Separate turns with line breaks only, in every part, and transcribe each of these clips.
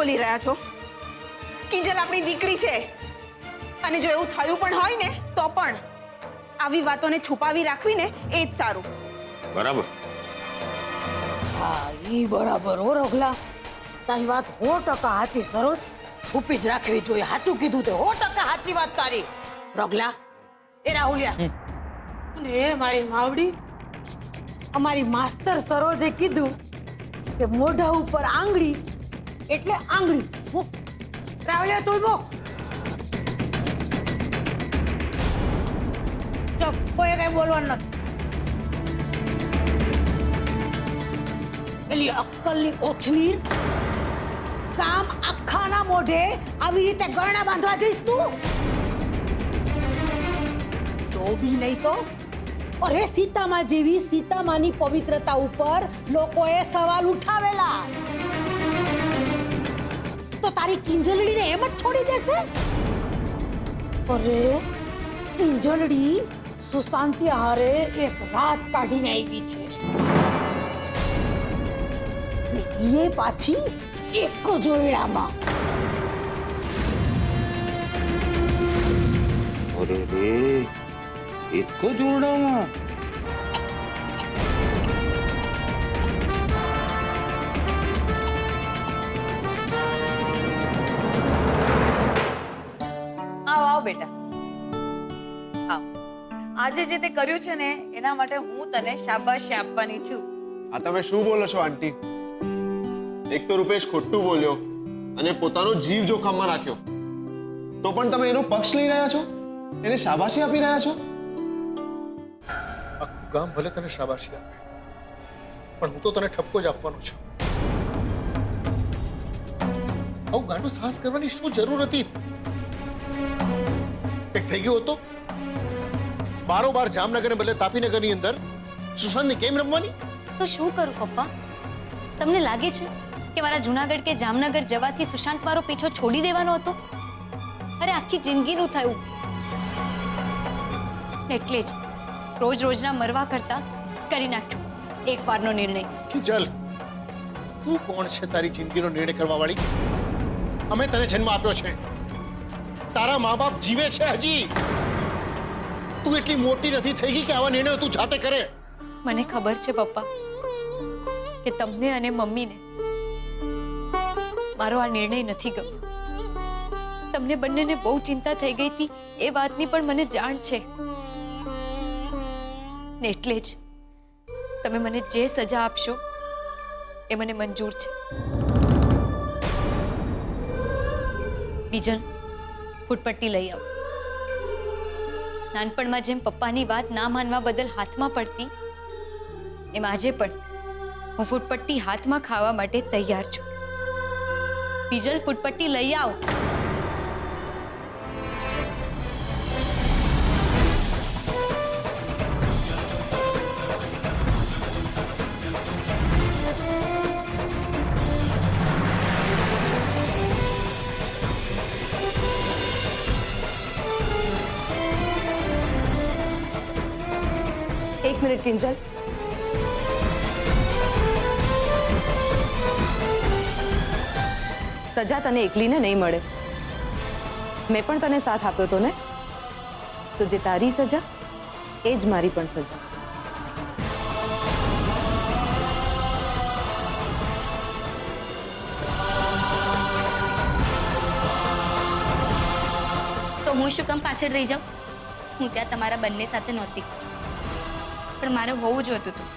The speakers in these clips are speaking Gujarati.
બોલી રહ્યા છો? કિંજલ આપણી દીકરી છે અને જો એવું થયું પણ હોય ને તો પણ આવી વાતોને છુપાવી રાખવીને એ જ સારું.
બરાબર.
હા ઈ બરાબર હો રઘલા, તારી વાત 100% સાચી. સરોજ છુપી જ રાખવી જોઈએ. સાચું કીધું તે 100% સાચી વાત તારી. રઘલા, એ રાહુલિયા અને એ મારી માવડી, અમારી માસ્તર સરોજે કીધું કે મોઢા ઉપર આંગળી એટલે આંગળી. રાહુલિયા તું બોલ. ચપ, કોઈ કઈ બોલવાનું નથી. એલી અક્કલની ઓછમીર, કામ આખાના મોઢે આવી રીતે ગરણા બાંધવા જઈશ તું? તો બી નહીં તો અરે સીતામાં જેવી સીતામાની પવિત્રતા ઉપર લોકોએ સવાલ ઉઠાવેલા, તો તારી કિંજલડીને એમ જ છોડી દેશે? અરે કિંજલડી સુશાંતિ હારે એક રાત કાઢીને આવી છે ને એ પાછી એક જોયડામાં.
અરે રે, એક જોડામાં?
આવ બેટા, આવ. આજે જે તે કર્યું છે ને એના માટે હું તને શાબાશી આપવાની છું.
આ તમે શું બોલો છો આંટી? એક તો રૂપેશ ખોટું બોલ્યો અને પોતાનો જીવ જોખમમાં રાખ્યો, તો પણ તમે એનો પક્ષ લઈ રહ્યા છો, એને શાબાશી આપી રહ્યા છો.
આખું ગામ ભલે તને શાબાશી આપે, પણ હું તો તને ઠપકો જ આપવાનો છું. આવું ગાંડું સાહસ કરવાની શું જરૂર હતી? એક થઈ ગયું હતો બારોબાર જામનગરને બદલે તાપીનગરની અંદર સુશાંતની ગેમ રમવાની.
તો શું કરું પપ્પા? તમને લાગે છે કે મારા જૂનાગઢ કે જામનગર જવાથી સુશાંત મારો પીછો છોડી દેવાનો હતો? અરે આખી જિંદગીનું થયું. એટલે જ રોજ રોજના મરવા કરતા કરી નાખ્યો એક વારનો નિર્ણય.
કિંજલ, તું કોણ છે તારી જિંદગીનો નિર્ણય કરવા વાળી? અમે તને જન્મ આપ્યો છે, તારા મા બાપ જીવે છે હજી. તું એટલી મોટી નથી થઈ ગઈ કે આવા નિર્ણયો તું જાતે કરે.
મને ખબર છે પપ્પા કે તમને અને મમ્મીને મારો આ નિર્ણય નથી ગમ્યો. તમને બંનેને બહુ ચિંતા થઈ ગઈ હતી એ વાતની પણ મને જાણ છે ને એટલે જ તમે મને જે સજા આપશો એ મને મંજૂર છે. બીજન, ફૂટપટ્ટી લઈ આવો. નાનપણમાં જેમ પપ્પાની વાત ના માનવા બદલ હાથમાં પડતી, એમ આજે પણ હું ફૂટપટ્ટી હાથમાં ખાવા માટે તૈયાર છું. બીજલ, ફૂટપટ્ટી લઈ આવ.
એક મિનિટ કિંજલ, સજા તને એકલીને નહીં મળે. મેં પણ તને સાથ આપ્યો હતો ને, તો જે તારી સજા એ જ મારી પણ સજા.
તો હું શું કામ પાછળ રહી જાઉં? હું ત્યાં તમારા બંને સાથે નહોતી, પણ મારે હોવું જોઈતું હતું.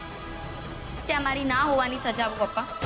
ત્યાં મારી ના હોવાની સજા આપો પપ્પા.